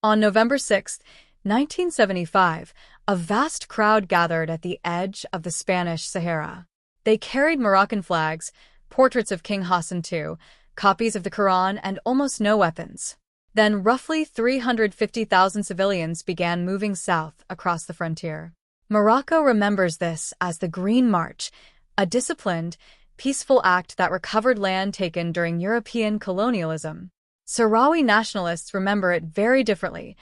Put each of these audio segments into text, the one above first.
On November 6, 1975, a vast crowd gathered at the edge of the Spanish Sahara. They carried Moroccan flags, portraits of King Hassan II, copies of the Quran, and almost no weapons. Then roughly 350,000 civilians began moving south across the frontier. Morocco remembers this as the Green March, a disciplined, peaceful act that recovered land taken during European colonialism. Sahrawi nationalists remember it very differently,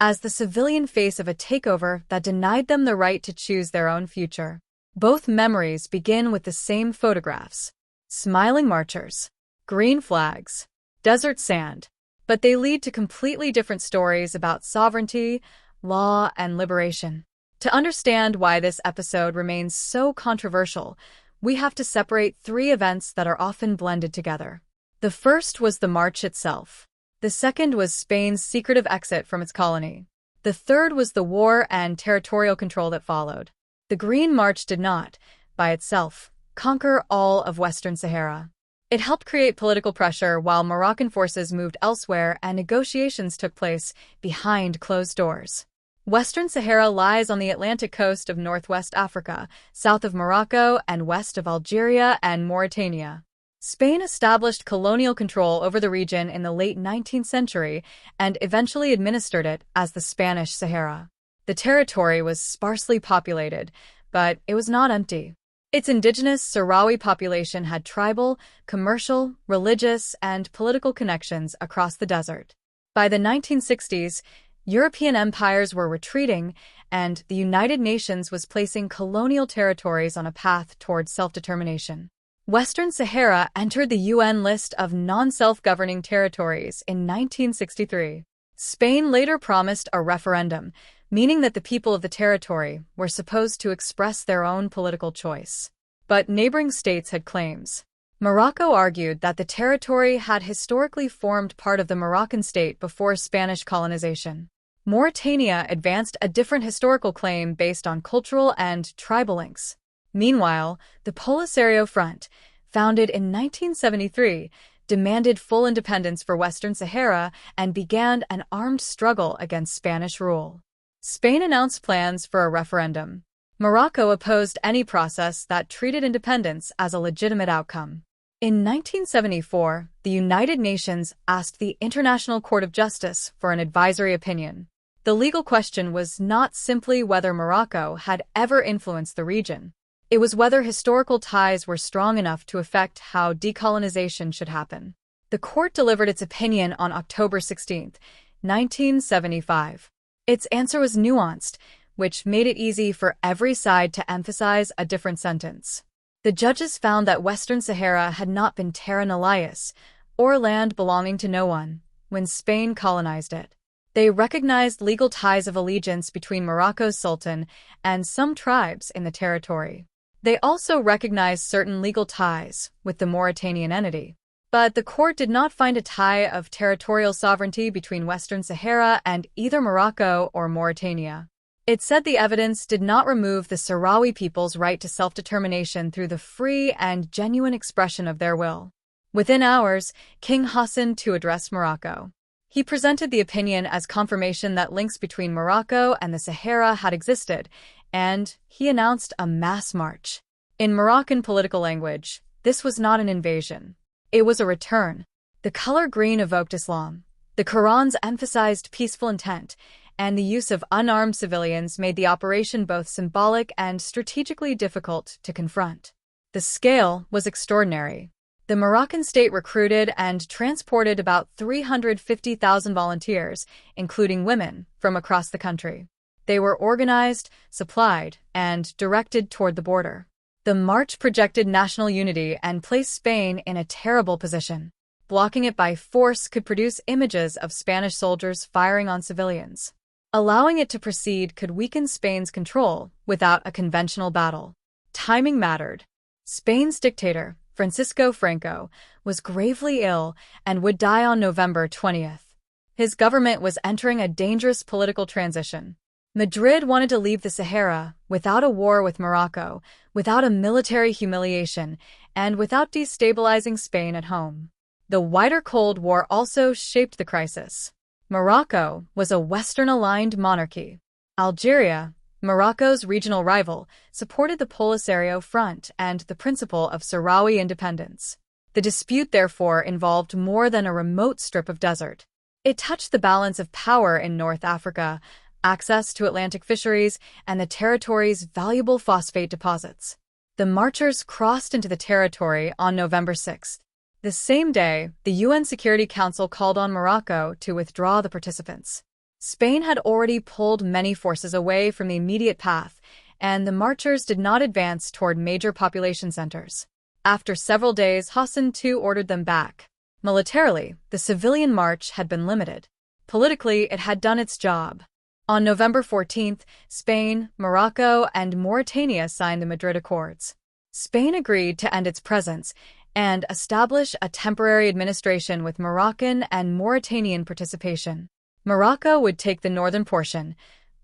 as the civilian face of a takeover that denied them the right to choose their own future. Both memories begin with the same photographs: smiling marchers, green flags, desert sand, but they lead to completely different stories about sovereignty, law, and liberation. To understand why this episode remains so controversial, we have to separate three events that are often blended together. The first was the march itself. The second was Spain's secretive exit from its colony. The third was the war and territorial control that followed. The Green March did not, by itself, conquer all of Western Sahara. It helped create political pressure while Moroccan forces moved elsewhere and negotiations took place behind closed doors. Western Sahara lies on the Atlantic coast of northwest Africa, south of Morocco, and west of Algeria and Mauritania. Spain established colonial control over the region in the late 19th century and eventually administered it as the Spanish Sahara. The territory was sparsely populated, but it was not empty. Its indigenous Sahrawi population had tribal, commercial, religious, and political connections across the desert. By the 1960s, European empires were retreating, and the United Nations was placing colonial territories on a path towards self-determination. Western Sahara entered the UN list of non-self-governing territories in 1963. Spain later promised a referendum, meaning that the people of the territory were supposed to express their own political choice. But neighboring states had claims. Morocco argued that the territory had historically formed part of the Moroccan state before Spanish colonization. Mauritania advanced a different historical claim based on cultural and tribal links. Meanwhile, the Polisario Front, founded in 1973, demanded full independence for Western Sahara and began an armed struggle against Spanish rule. Spain announced plans for a referendum. Morocco opposed any process that treated independence as a legitimate outcome. In 1974, the United Nations asked the International Court of Justice for an advisory opinion. The legal question was not simply whether Morocco had ever influenced the region. It was whether historical ties were strong enough to affect how decolonization should happen. The court delivered its opinion on October 16, 1975. Its answer was nuanced, which made it easy for every side to emphasize a different sentence. The judges found that Western Sahara had not been terra nullius, or land belonging to no one, when Spain colonized it. They recognized legal ties of allegiance between Morocco's sultan and some tribes in the territory. They also recognized certain legal ties with the Mauritanian entity. But the court did not find a tie of territorial sovereignty between Western Sahara and either Morocco or Mauritania. It said the evidence did not remove the Sahrawi people's right to self-determination through the free and genuine expression of their will. Within hours, King Hassan II addressed Morocco. He presented the opinion as confirmation that links between Morocco and the Sahara had existed, and he announced a mass march. In Moroccan political language, this was not an invasion. It was a return. The color green evoked Islam. The Quran's emphasized peaceful intent, and the use of unarmed civilians made the operation both symbolic and strategically difficult to confront. The scale was extraordinary. The Moroccan state recruited and transported about 350,000 volunteers, including women, from across the country. They were organized, supplied, and directed toward the border. The march projected national unity and placed Spain in a terrible position. Blocking it by force could produce images of Spanish soldiers firing on civilians. Allowing it to proceed could weaken Spain's control without a conventional battle. Timing mattered. Spain's dictator, Francisco Franco, was gravely ill and would die on November 20th. His government was entering a dangerous political transition. Madrid wanted to leave the Sahara without a war with Morocco, without a military humiliation, and without destabilizing Spain at home. The wider Cold War also shaped the crisis. Morocco was a Western-aligned monarchy. Algeria, Morocco's regional rival, supported the Polisario Front and the principle of Sahrawi independence. The dispute, therefore, involved more than a remote strip of desert. It touched the balance of power in North Africa, access to Atlantic fisheries, and the territory's valuable phosphate deposits. The marchers crossed into the territory on November 6. The same day, the UN Security Council called on Morocco to withdraw the participants. Spain had already pulled many forces away from the immediate path, and the marchers did not advance toward major population centers. After several days, Hassan II ordered them back. Militarily, the civilian march had been limited. Politically, it had done its job. On November 14, Spain, Morocco, and Mauritania signed the Madrid Accords. Spain agreed to end its presence and establish a temporary administration with Moroccan and Mauritanian participation. Morocco would take the northern portion,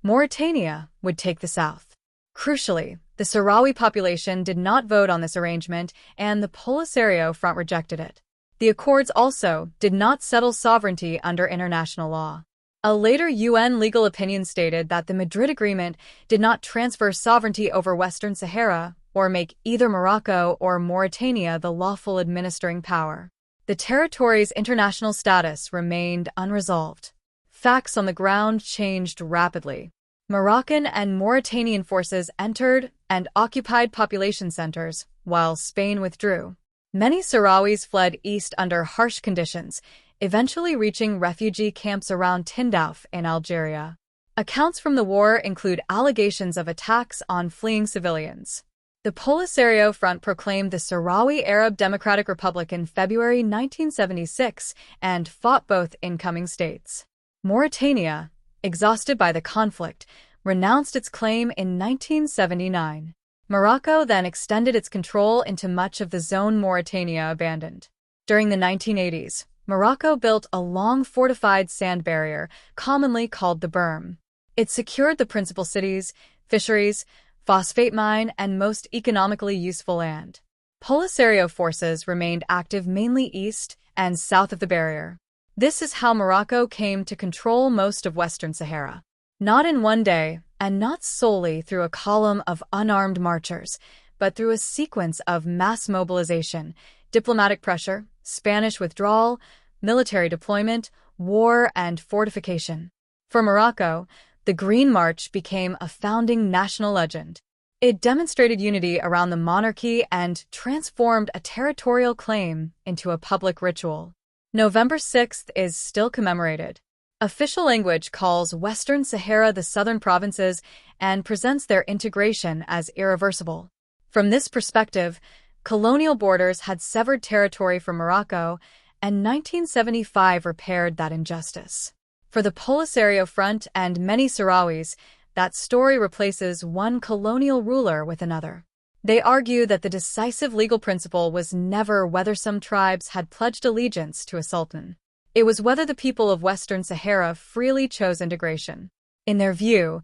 Mauritania would take the south. Crucially, the Sahrawi population did not vote on this arrangement, and the Polisario Front rejected it. The accords also did not settle sovereignty under international law. A later UN legal opinion stated that the Madrid Agreement did not transfer sovereignty over Western Sahara or make either Morocco or Mauritania the lawful administering power. The territory's international status remained unresolved. Facts on the ground changed rapidly. Moroccan and Mauritanian forces entered and occupied population centers, while Spain withdrew. Many Sahrawis fled east under harsh conditions, eventually reaching refugee camps around Tindouf in Algeria. Accounts from the war include allegations of attacks on fleeing civilians. The Polisario Front proclaimed the Sahrawi Arab Democratic Republic in February 1976 and fought both incoming states. Mauritania, exhausted by the conflict, renounced its claim in 1979. Morocco then extended its control into much of the zone Mauritania abandoned. During the 1980s, Morocco built a long fortified sand barrier, commonly called the berm. It secured the principal cities, fisheries, phosphate mine, and most economically useful land. Polisario forces remained active mainly east and south of the barrier. This is how Morocco came to control most of Western Sahara. Not in one day, and not solely through a column of unarmed marchers, but through a sequence of mass mobilization, diplomatic pressure, Spanish withdrawal, military deployment, war, and fortification. For Morocco, the Green March became a founding national legend. It demonstrated unity around the monarchy and transformed a territorial claim into a public ritual. November 6th is still commemorated. Official language calls Western Sahara the southern provinces and presents their integration as irreversible. From this perspective, colonial borders had severed territory from Morocco, and 1975 repaired that injustice. For the Polisario Front and many Sahrawis, that story replaces one colonial ruler with another. They argue that the decisive legal principle was never whether some tribes had pledged allegiance to a sultan. It was whether the people of Western Sahara freely chose integration. In their view,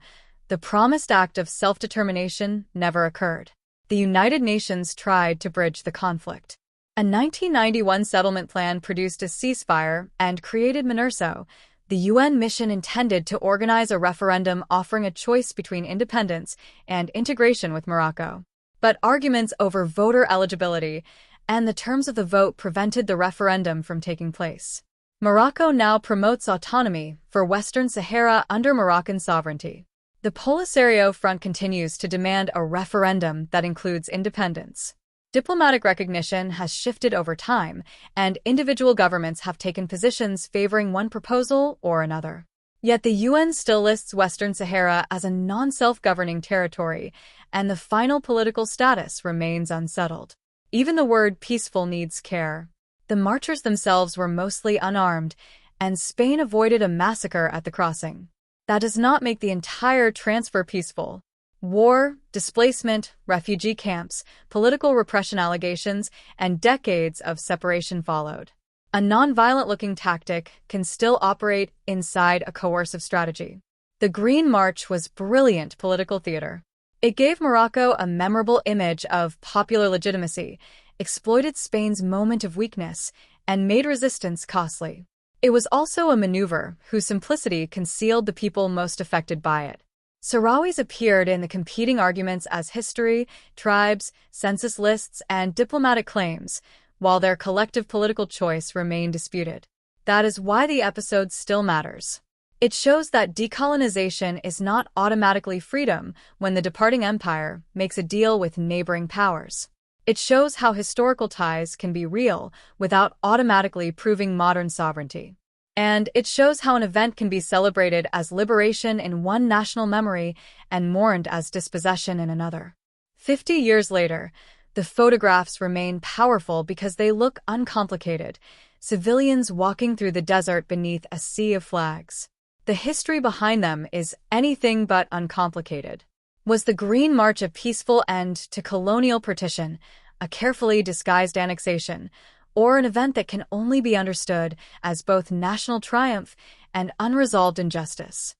the promised act of self-determination never occurred. The United Nations tried to bridge the conflict. A 1991 settlement plan produced a ceasefire and created MINURSO, the UN mission intended to organize a referendum offering a choice between independence and integration with Morocco. But arguments over voter eligibility and the terms of the vote prevented the referendum from taking place. Morocco now promotes autonomy for Western Sahara under Moroccan sovereignty. The Polisario Front continues to demand a referendum that includes independence. Diplomatic recognition has shifted over time, and individual governments have taken positions favoring one proposal or another. Yet the UN still lists Western Sahara as a non-self-governing territory, and the final political status remains unsettled. Even the word peaceful needs care. The marchers themselves were mostly unarmed, and Spain avoided a massacre at the crossing. That does not make the entire transfer peaceful. War, displacement, refugee camps, political repression allegations, and decades of separation followed. A non-violent-looking tactic can still operate inside a coercive strategy. The Green March was brilliant political theater. It gave Morocco a memorable image of popular legitimacy, exploited Spain's moment of weakness, and made resistance costly. It was also a maneuver whose simplicity concealed the people most affected by it. Sahrawis appeared in the competing arguments as history, tribes, census lists, and diplomatic claims, while their collective political choice remained disputed. That is why the episode still matters. It shows that decolonization is not automatically freedom when the departing empire makes a deal with neighboring powers. It shows how historical ties can be real without automatically proving modern sovereignty. And it shows how an event can be celebrated as liberation in one national memory and mourned as dispossession in another. 50 years later, the photographs remain powerful because they look uncomplicated, civilians walking through the desert beneath a sea of flags. The history behind them is anything but uncomplicated. Was the Green March a peaceful end to colonial partition, a carefully disguised annexation, or an event that can only be understood as both national triumph and unresolved injustice?